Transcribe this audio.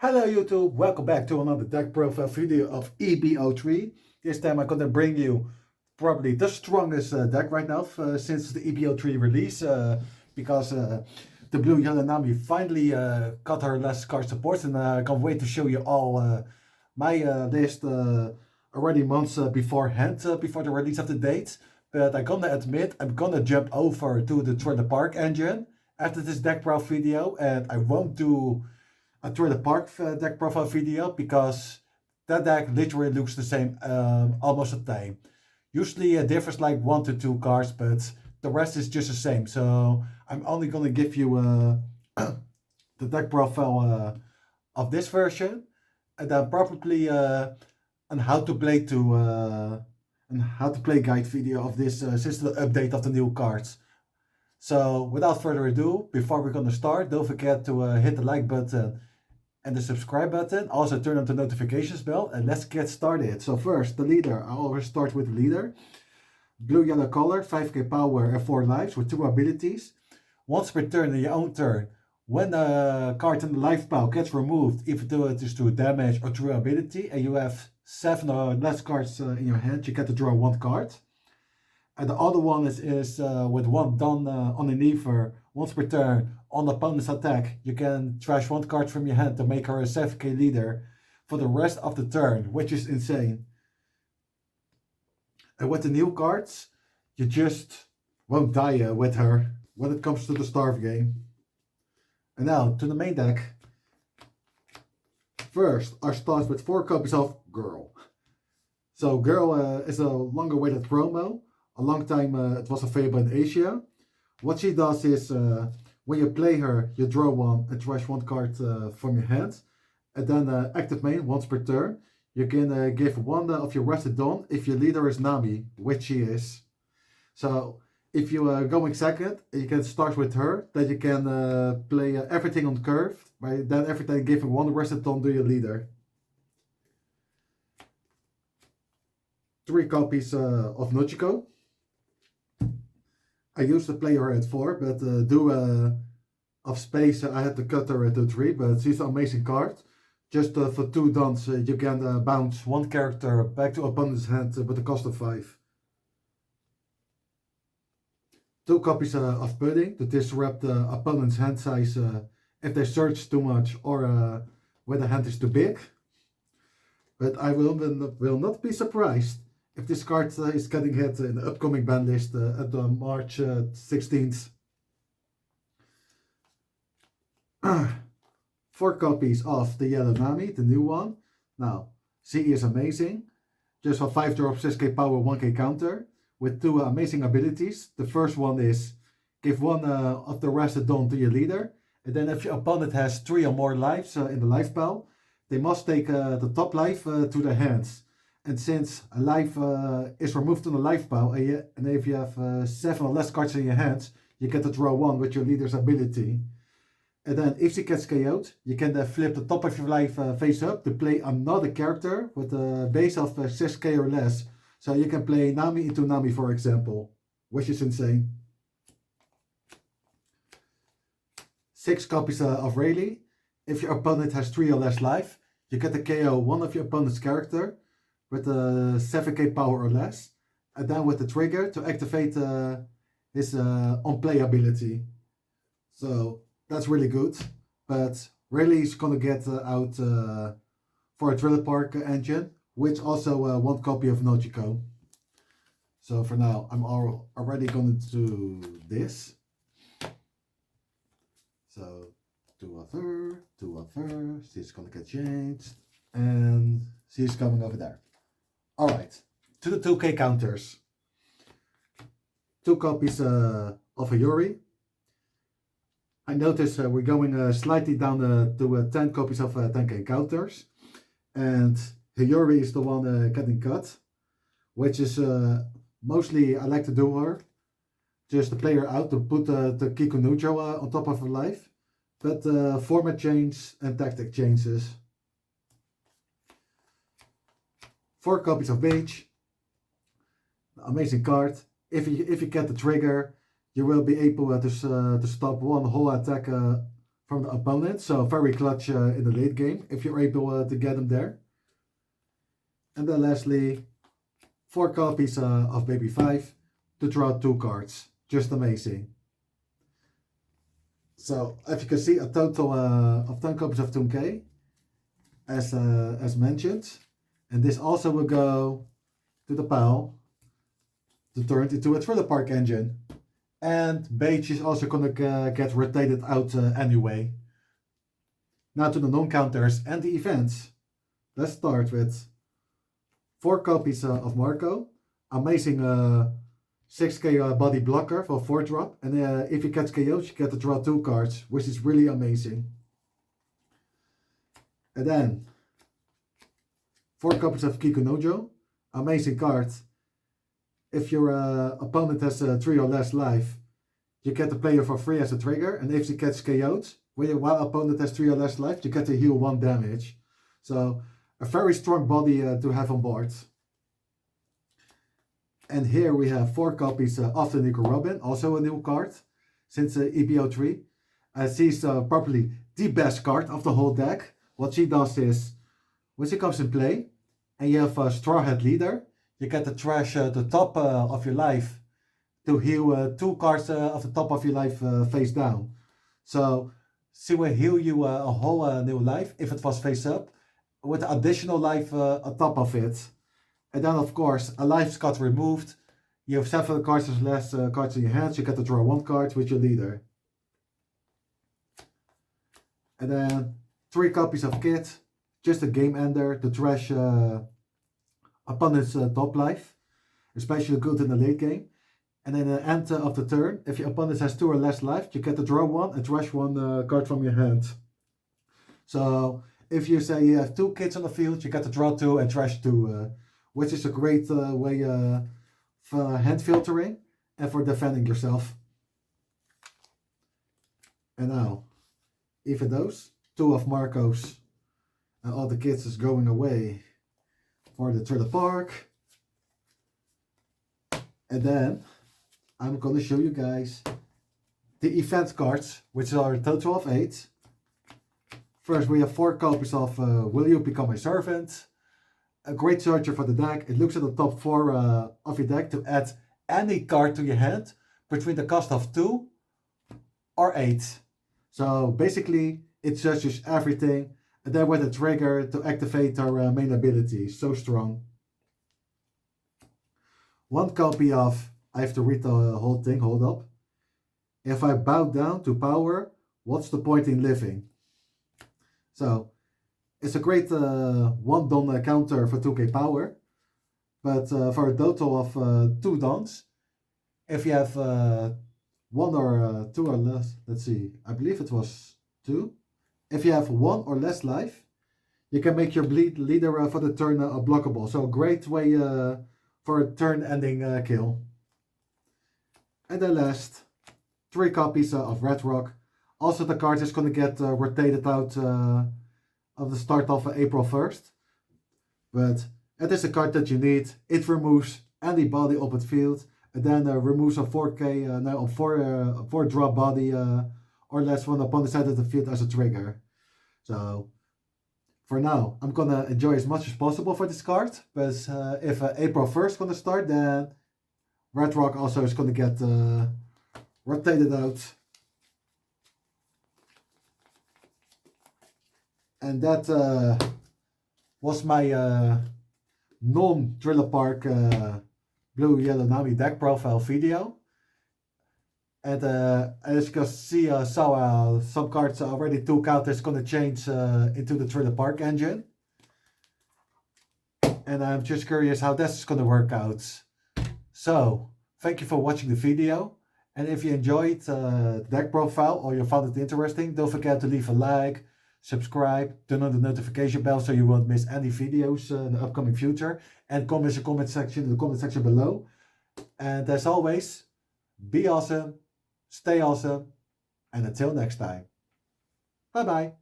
Hello YouTube, welcome back to another deck profile video of EB03. This time I'm gonna bring you probably the strongest deck right now since the EB03 release because the blue yellow Nami finally got her last card support, and I can't wait to show you all my list already months beforehand, before the release of the date. But I'm gonna admit I'm gonna jump over to the Trailer Park engine after this deck profile video, and I won't do a Trailer Park deck profile video because that deck literally looks the same almost the time. Usually it differs like 1 to 2 cards, but the rest is just the same. So I'm only gonna give you the deck profile of this version, and then probably an how to play guide video of this since the update of the new cards. So without further ado, before we're gonna start, don't forget to hit the like button and the subscribe button. Also turn on the notifications bell, and let's get started. So first, the leader. I always start with the leader. Blue yellow color, 5k power and 4 lives with 2 abilities. Once per turn in your own turn, when a card in the life pile gets removed, if it is through damage or through ability, and you have 7 or less cards in your hand, you get to draw 1 card. And the other one is with 1 done on an Ever. Once per turn, on the opponent's attack, you can trash 1 card from your hand to make her a 7k leader for the rest of the turn, which is insane. And with the new cards, you just won't die with her when it comes to the Starve game. And now, to the main deck. First, I start with 4 copies of Girl. So Girl is a longer awaited promo. A long time it was available in Asia. What she does is, when you play her, you draw 1 and trash 1 card from your hand. And then active main, once per turn, you can give 1 of your rested Dawn if your leader is Nami, which she is. So if you are going second, you can start with her. Then you can play everything on curve. By then every time giving 1 rested Dawn to your leader. 3 copies of Nochiko. I used to play her at 4, but due of space I had to cut her to 3, but she's an amazing card. Just for 2 dons you can bounce 1 character back to opponent's hand with the cost of 5. 2 copies of Pudding to disrupt the opponent's hand size if they search too much or when the hand is too big. But I will not be surprised if this card is getting hit in the upcoming ban list at March 16th. 4 copies of the yellow Nami, the new one. Now, she is amazing. Just for 5 drops, 6k power, 1k counter, with 2 amazing abilities. The first one is give 1 of the rested Dawn to your leader, and then if your opponent has 3 or more lives in the life pile, they must take the top life to their hands. And since a life is removed from the life pile, and if you have 7 or less cards in your hands, you get to draw 1 with your leader's ability. And then if she gets KO'd, you can then flip the top of your life face up to play another character with a base of 6k or less. So you can play Nami into Nami, for example, which is insane. 6 copies of Rayleigh. If your opponent has 3 or less life, you get to KO 1 of your opponent's character with a 7k power or less, and then with the trigger to activate his on-play ability. So that's really good, but Rayleigh is gonna get out for a Trailer Park engine, which also 1 copy of Nochiko. So for now, I'm already gonna do this. So 2 of her, 2 of her, she's gonna get changed, and she's coming over there. Alright, to the 2k counters. 2 copies of a Yuri. I notice we're going slightly down to 10 copies of 10k counters. And Hiyori is the one getting cut, which is mostly I like to do her. Just to play her out to put the Kikunujo on top of her life. But format change and tactic changes. 4 copies of Beige. Amazing card. If you get the trigger, you will be able to stop 1 whole attack from the opponent, so very clutch in the late game if you're able to get them there. And then lastly, 4 copies of Baby 5 to draw 2 cards. Just amazing. So as you can see, a total of 10 copies of Toon K, as mentioned. And this also will go to the pile to turn it into a Thriller Park engine. And Beige is also gonna get rotated out anyway. Now to the non-counters and the events. Let's start with 4 copies of Marco. Amazing 6k body blocker for 4 drop. And if you catch KOs, you get to draw 2 cards, which is really amazing. And then 4 copies of Kikunojo. Amazing card. If your opponent has 3 or less life, you get the player for free as a trigger. And if you catch KO'd, while opponent has 3 or less life, you get to heal 1 damage. So a very strong body to have on board. And here we have 4 copies of the Nico Robin, also a new card since EB03. She's probably the best card of the whole deck. What she does is, when she comes in play, and you have a Straw Hat Leader, you get to trash the top of your life to heal 2 cards of the top of your life face down. So she will heal you a whole new life if it was face up, with additional life on top of it. And then of course a life's got removed. You have 7 cards or less cards in your hands, you get to draw 1 card with your leader. And then 3 copies of Kit, just a game ender to trash opponent's top life, especially good in the late game. And then at the end of the turn, if your opponent has 2 or less life, you get to draw 1 and trash 1 card from your hand. So if you say you have 2 Kits on the field, you get to draw 2 and trash 2, which is a great way for hand filtering and for defending yourself. And now, even those 2 of Marco's and all the Kits is going away for the Thriller Park. And then I'm gonna show you guys the event cards, which are a total of 8. First we have 4 copies of Will You Become My Servant? A great searcher for the deck. It looks at the top 4 of your deck to add any card to your hand between the cost of 2 or 8. So basically it searches everything, and then with a trigger to activate our main ability. So strong. 1 copy of, I have to read the whole thing, hold up. If I bow down to power, what's the point in living? So it's a great 1 Don counter for 2k power, but for a total of 2 Dons, if you have 1 or 2 or less, let's see, I believe it was 2. If you have 1 or less life, you can make your bleed leader for the turn unblockable. So a great way for a turn ending kill. And then last, 3 copies of Red Rock. Also the card is going to get rotated out of the start of April 1st. But it is a card that you need. It removes any body up the field, and then removes a 4k, no, a 4 drop body or less one upon the side of the field as a trigger. So for now, I'm gonna enjoy as much as possible for this card. But if April 1st gonna start, then Red Rock also is gonna get rotated out. And that was my non-Thriller Park Blue Yellow Nami deck profile video. And as you can see, some cards already took out that's going to change into the Thriller Park engine. And I'm just curious how that's going to work out. So, thank you for watching the video. And if you enjoyed the deck profile or you found it interesting, don't forget to leave a like, subscribe, turn on the notification bell so you won't miss any videos in the upcoming future. And comment in the comment section below. And as always, be awesome. Stay awesome, and until next time, bye bye.